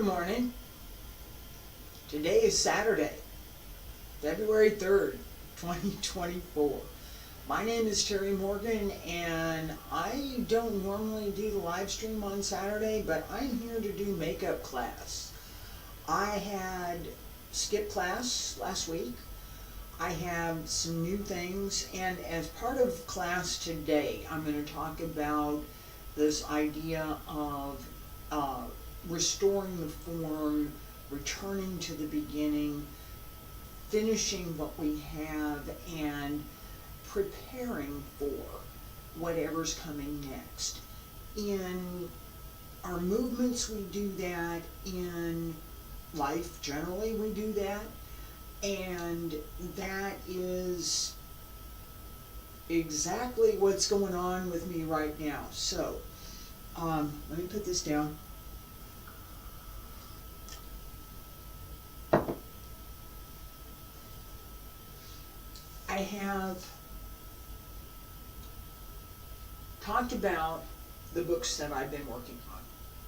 Good morning. Today is Saturday, February 3rd, 2024. My name is Terry Morgan, and I don't normally do the live stream on Saturday, but I'm here to do makeup class. I had skipped class last week. I have some new things, and as part of class today, I'm going to talk about this idea of restoring the form, returning to the beginning, finishing what we have, and preparing for whatever's coming next. In our movements, we do that. In life, generally, we do that. And that is exactly what's going on with me right now. So, let me put this down. I have talked about the books that I've been working on.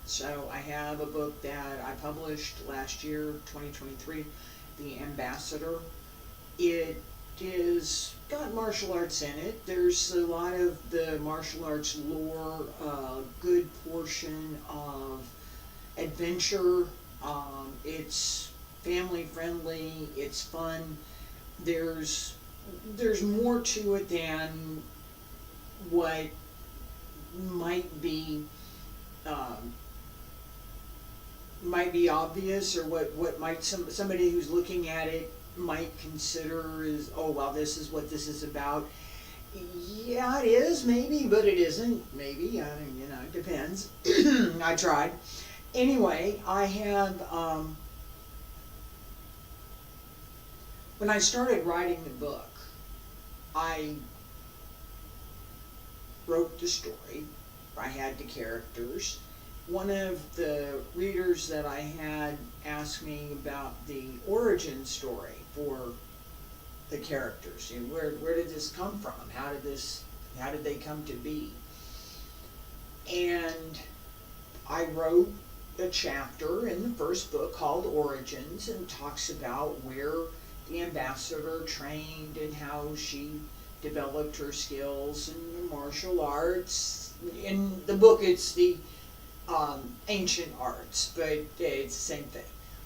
So I have a book that I published last year, 2023, The Ambassador. It is got martial arts in it. There's a lot of the martial arts lore, a good portion of adventure. It's family friendly, it's fun. There's more to it than what might be obvious, or what might somebody who's looking at it might consider is, oh well, this is what this is about. Yeah, it is, maybe, but it isn't, maybe. It depends. I tried. Anyway, I have when I started writing the book, I wrote the story. I had the characters. One of the readers that I had asked me about the origin story for the characters. Where did this come from? How did they come to be? And I wrote a chapter in the first book called Origins, and talks about where the ambassador trained and how she developed her skills in the martial arts. In the book, it's the ancient arts, but it's the same thing.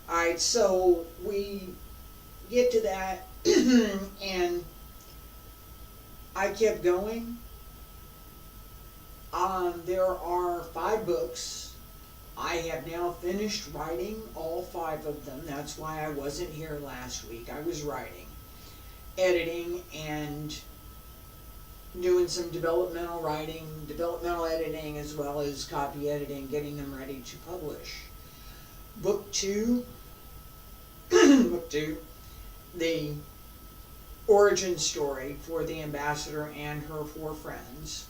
Alright, so we get to that, and I kept going. There are 5 books. I have now finished writing all 5 of them. That's why I wasn't here last week. I was writing, editing, and doing some developmental writing, developmental editing, as well as copy editing, getting them ready to publish. Book 2, the origin story for the ambassador and her 4 friends.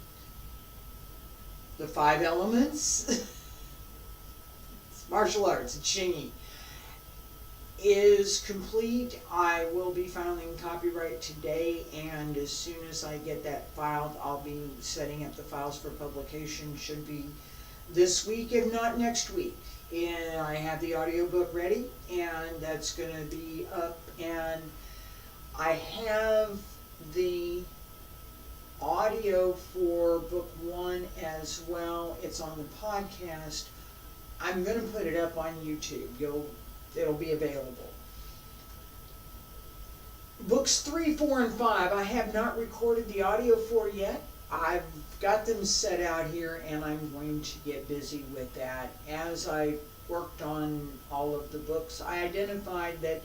The 5 elements, it's martial arts, it's Xingyi, is complete. I will be filing copyright today, and as soon as I get that filed, I'll be setting up the files for publication. Should be this week, if not next week. And I have the audiobook ready, and that's going to be up. And I have the audio for book 1 as well. It's on the podcast. I'm going to put it up on YouTube. It'll be available. Books 3, 4, and 5, I have not recorded the audio for yet. I've got them set out here, and I'm going to get busy with that. As I worked on all of the books, I identified that,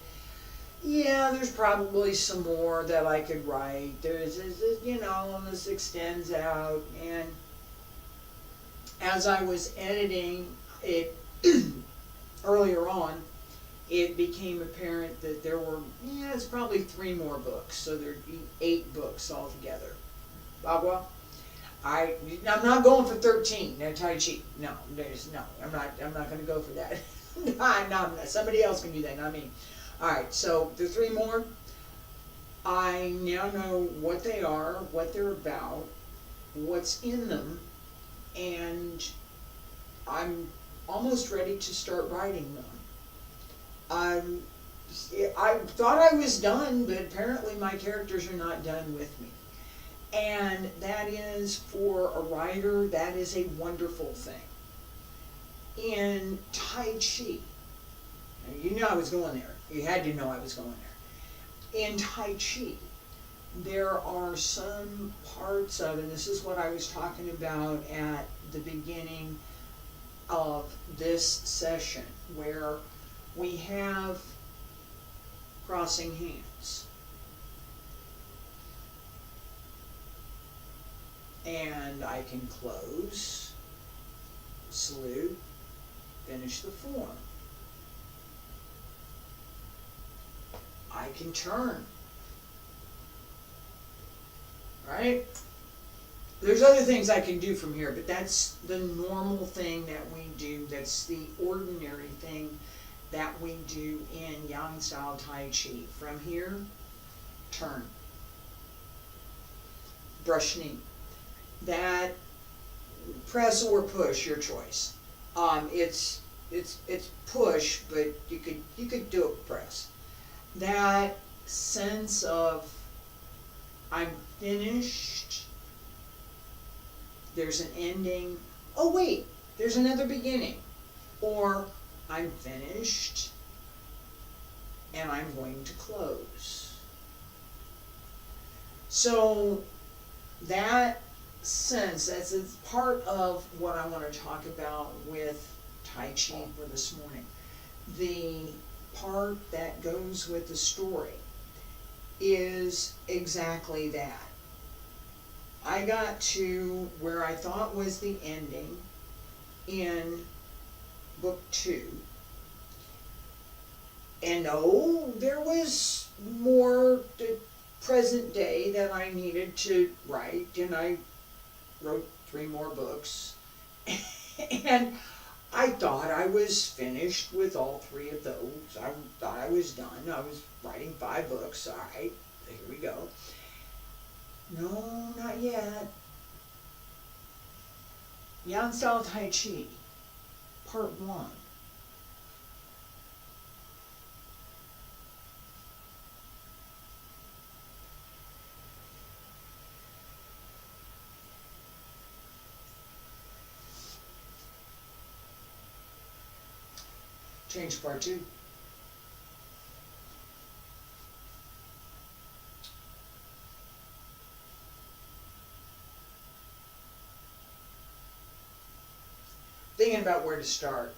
yeah, there's probably some more that I could write. And this extends out. And as I was editing it earlier on, it became apparent that there were, it's probably 3 more books, so there'd be 8 books altogether. Bagua, I'm not going for 13. No, Taiji. No, I'm not going to go for that. No, somebody else can do that, not me. All right, so the 3 more. I now know what they are, what they're about, what's in them, and I'm almost ready to start writing them. I thought I was done, but apparently my characters are not done with me. And that is, for a writer, that is a wonderful thing. In Taichi, you know I was going there. You had to know I was going there. In Taichi, there are some parts of, and this is what I was talking about at the beginning of this session, where we have crossing hands. And I can close, salute, finish the form. I can turn. Right? There's other things I can do from here, but that's the normal thing that we do. That's the ordinary thing that we do in Yang style Tai Chi. From here, turn. Brush knee. That press or push, your choice. It's push, but you could do a press. That sense of I'm finished. There's an ending. Oh wait, there's another beginning. Or I'm finished and I'm going to close. So that sense, that's part of what I want to talk about with Tai Chi for this morning. The part that goes with the story is exactly that. I got to where I thought was the ending in book 2. And no, there was more to present day that I needed to write, and I wrote 3 more books. And I thought I was finished with all 3 of those. I thought I was done. I was writing 5 books. All right, here we go. No, not yet. Yang style Tai Chi, part 1. Change part 2. Thinking about where to start.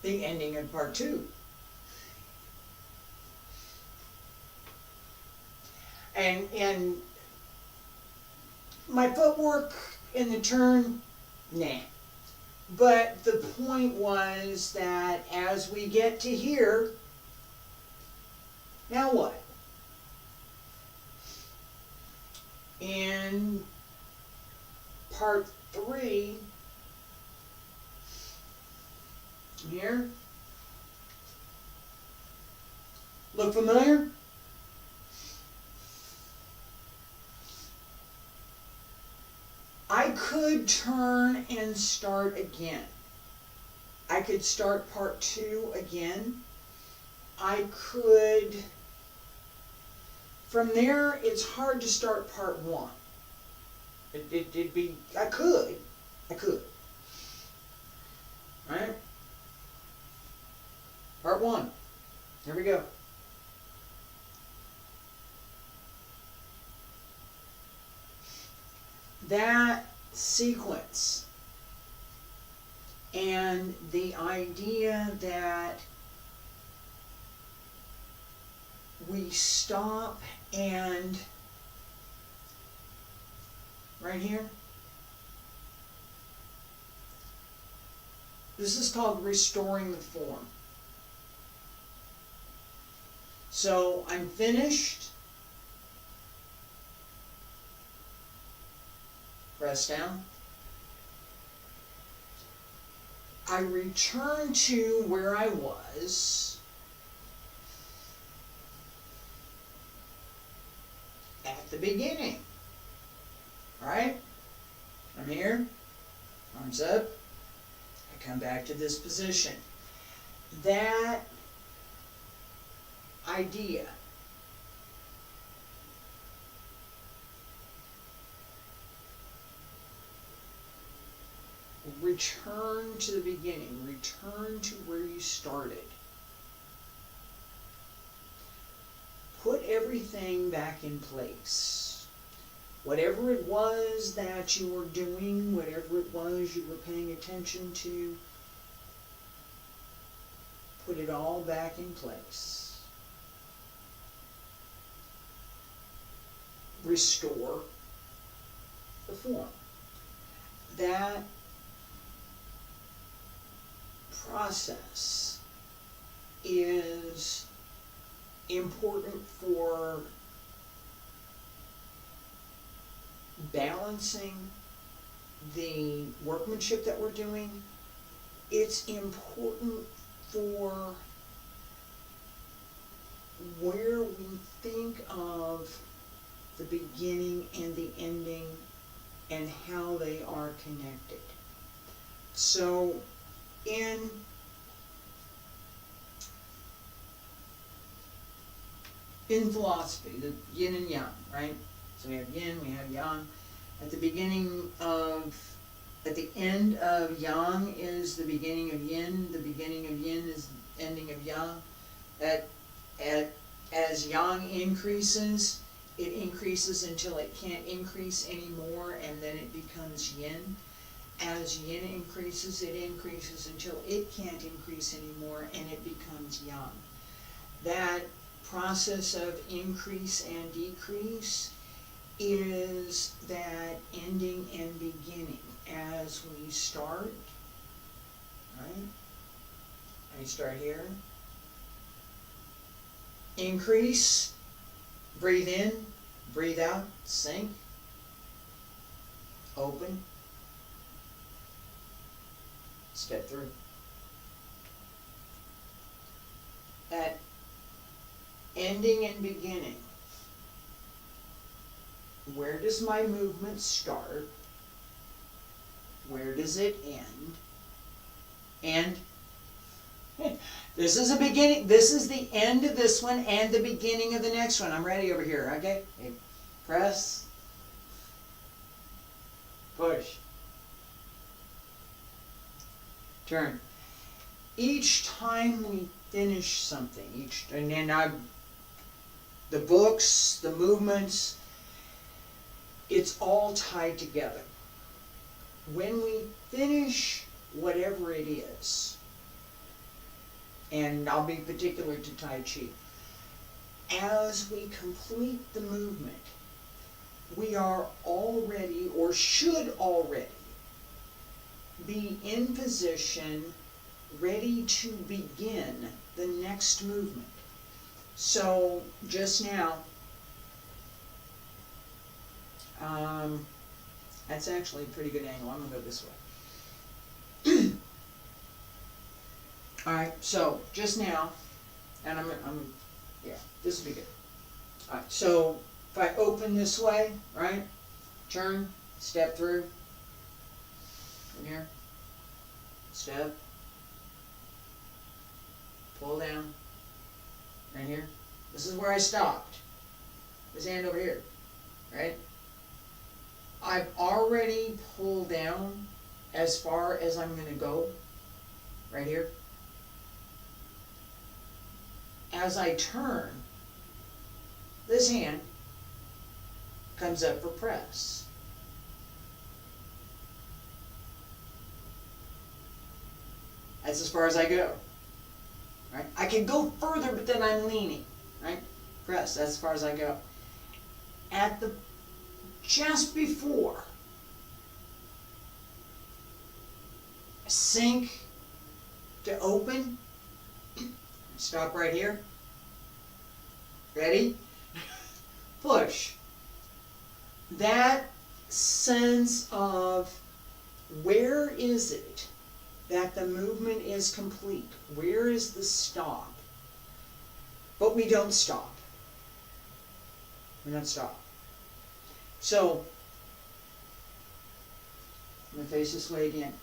The ending in part 2. And my footwork in the turn, nah. But the point was that as we get to here, now what? In part 3, here, look familiar? I could turn and start again. I could start part 2 again. I could, from there, it's hard to start part 1. It'd be, I could. Right? Part 1. Here we go. That sequence and the idea that we stop and right here, this is called restoring the form. So I'm finished. Press down. I return to where I was at the beginning. Alright? I'm here. Arms up. I come back to this position. That idea return to the beginning, return to where you started. Put everything back in place. Whatever it was that you were doing, whatever it was you were paying attention to, put it all back in place. Restore the form. That process is important for balancing the workmanship that we're doing. It's important for where we think of the beginning and the ending and how they are connected. So in philosophy, the yin and yang, right? So we have yin, we have yang. At the end of yang is the beginning of yin. The beginning of yin is the ending of yang. As yang increases, it increases until it can't increase anymore, and then it becomes yin. As yin increases, it increases until it can't increase anymore, and it becomes yang. That process of increase and decrease is that ending and beginning. As we start, right? I start here. Increase, breathe in, breathe out, sink, open, step through. At ending and beginning, where does my movement start? Where does it end? And this is a beginning. This is the end of this one and the beginning of the next one. I'm ready over here. Okay? Press. Push. Turn. Each time we finish something, the books, the movements, it's all tied together. When we finish whatever it is, and I'll be particular to Tai Chi, as we complete the movement, we are already, or should already, be in position, ready to begin the next movement. So, just now, that's actually a pretty good angle. I'm going to go this way. Alright, so, just now, and yeah, this will be good. Alright, so, if I open this way, right, turn, step through, in here, step, pull down, right here. This is where I stopped. This hand over here, right? I've already pulled down as far as I'm going to go, right here. As I turn, this hand comes up for press. That's as far as I go. Right? I can go further, but then I'm leaning. Right? Press. That's as far as I go. At the just before, sink to open. Stop right here. Ready? Push. That sense of where is it that the movement is complete? Where is the stop? But we don't stop. We don't stop. So, I'm going to face this way again.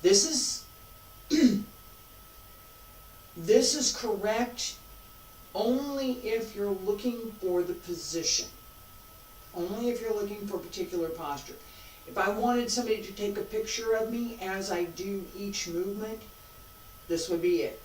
This is this is correct only if you're looking for the position. Only if you're looking for a particular posture. If I wanted somebody to take a picture of me as I do each movement, this would be it.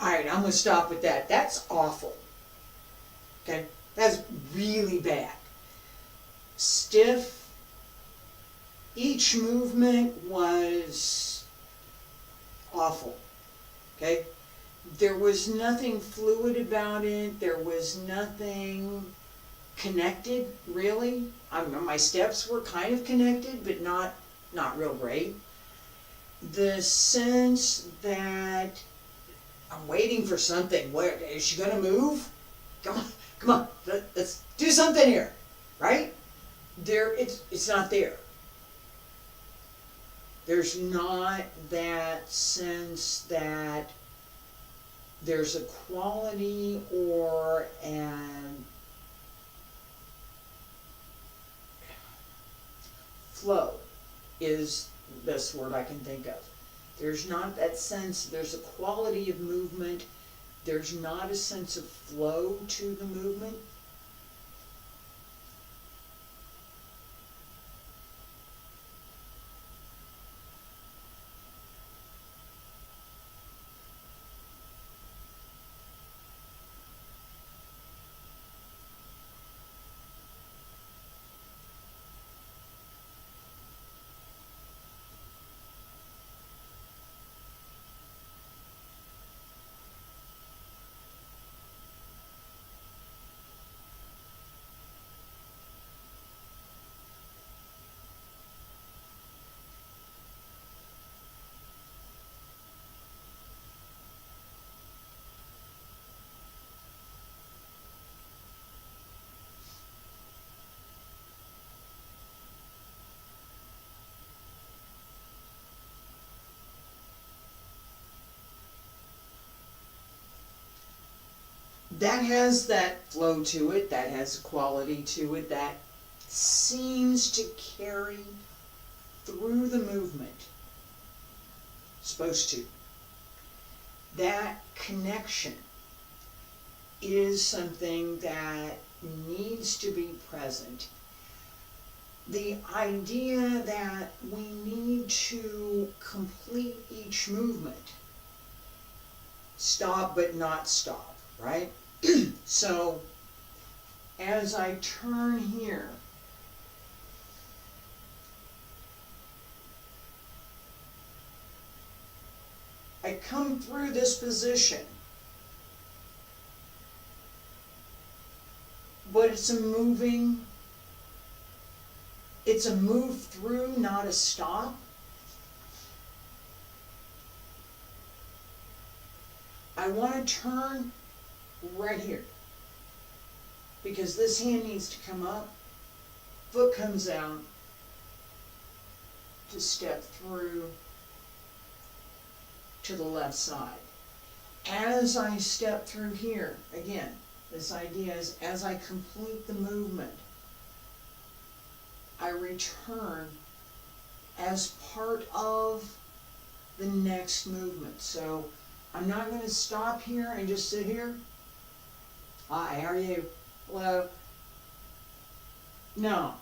Alright, I'm going to stop with that. That's awful. Okay? That's really bad. Stiff. Each movement was awful. Okay? There was nothing fluid about it. There was nothing connected, really. I don't know, my steps were kind of connected, but not real great. The sense that I'm waiting for something. Where is she gonna move? Come on, let's do something here, right? It's not there. There's not that sense that there's a quality or an flow is the best word I can think of. There's not that sense, there's a quality of movement, there's not a sense of flow to the movement. That has that flow to it, that has a quality to it, that seems to carry through the movement. Supposed to. That connection is something that needs to be present. The idea that we need to complete each movement, stop but not stop, right? So, as I turn here, I come through this position, but it's a move through, not a stop. I want to turn right here, because this hand needs to come up, foot comes out to step through to the left side. As I step through here, again, this idea is as I complete the movement, I return as part of the next movement. So I'm not going to stop here and just sit here. Hi, how are you? Hello? No.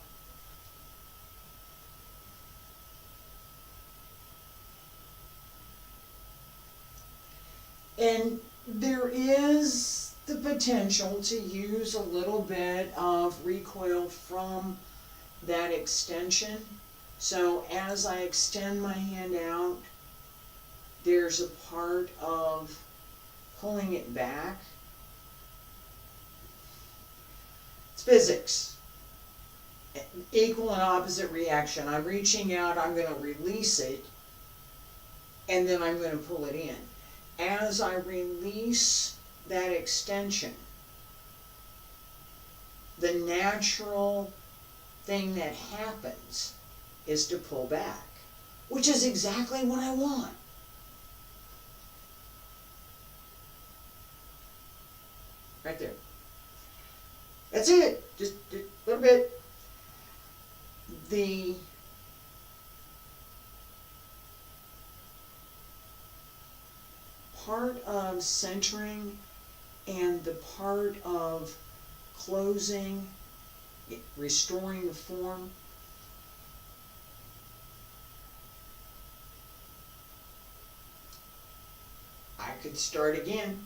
And there is the potential to use a little bit of recoil from that extension. So as I extend my hand out, there's a part of pulling it back. It's physics. Equal and opposite reaction. I'm reaching out, I'm going to release it, and then I'm going to pull it in. As I release that extension, the natural thing that happens is to pull back, which is exactly what I want. Right there. That's it. Just a little bit. The part of centering and the part of closing, restoring the form, I could start again,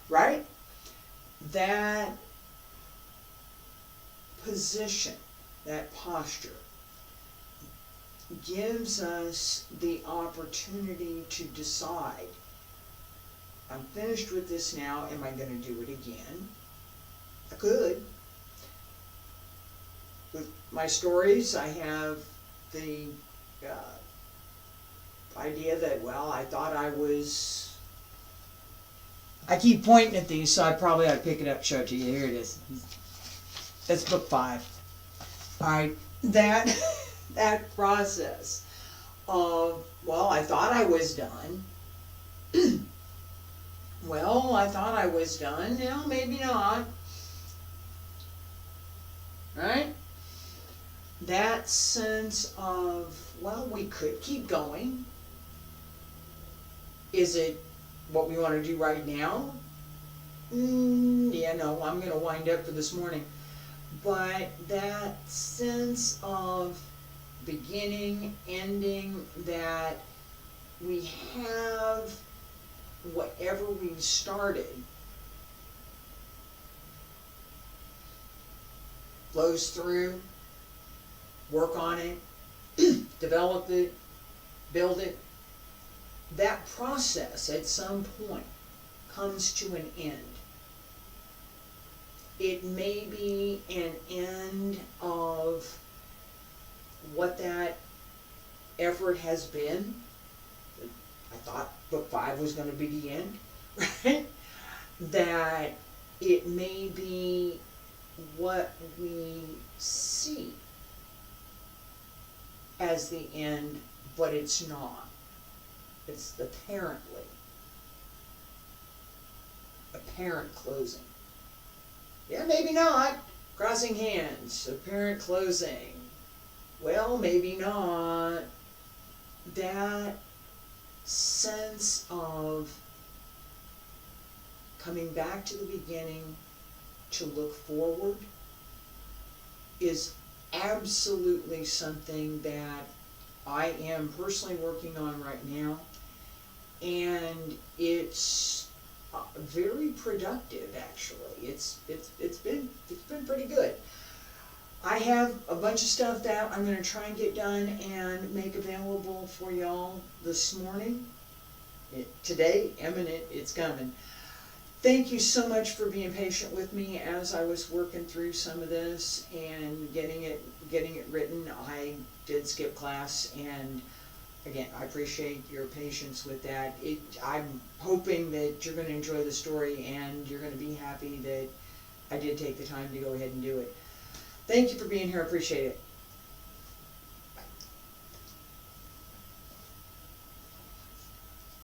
right? That position, that posture, gives us the opportunity to decide, I'm finished with this now, am I going to do it again? I could. With my stories, I have the idea that, well, I thought I keep pointing at these, so I probably ought to pick it up and show it to you. Here it is. That's book 5. All right, that process of, well, I thought I was done. Well, I thought I was done. Now, maybe not. Right? That sense of, well, we could keep going. Is it what we want to do right now? Yeah, no, I'm going to wind up for this morning. But that sense of beginning, ending, that we have whatever we've started flows through, work on it, develop it, build it. That process at some point comes to an end. It may be an end of what that effort has been. I thought book 5 was going to be the end, right? That it may be what we see as the end, but it's not. It's apparently apparent closing. Yeah, maybe not. Crossing hands, apparent closing. Well, maybe not. That sense of coming back to the beginning to look forward is absolutely something that I am personally working on right now, and it's very productive. Actually, it's been pretty good. I have a bunch of stuff that I'm going to try and get done and make available for y'all this morning. Today, imminent, it's coming. Thank you so much for being patient with me as I was working through some of this and getting it written. I did skip class, and again, I appreciate your patience with that. I'm hoping that you're going to enjoy the story and you're going to be happy that I did take the time to go ahead and do it. Thank you for being here. I appreciate it.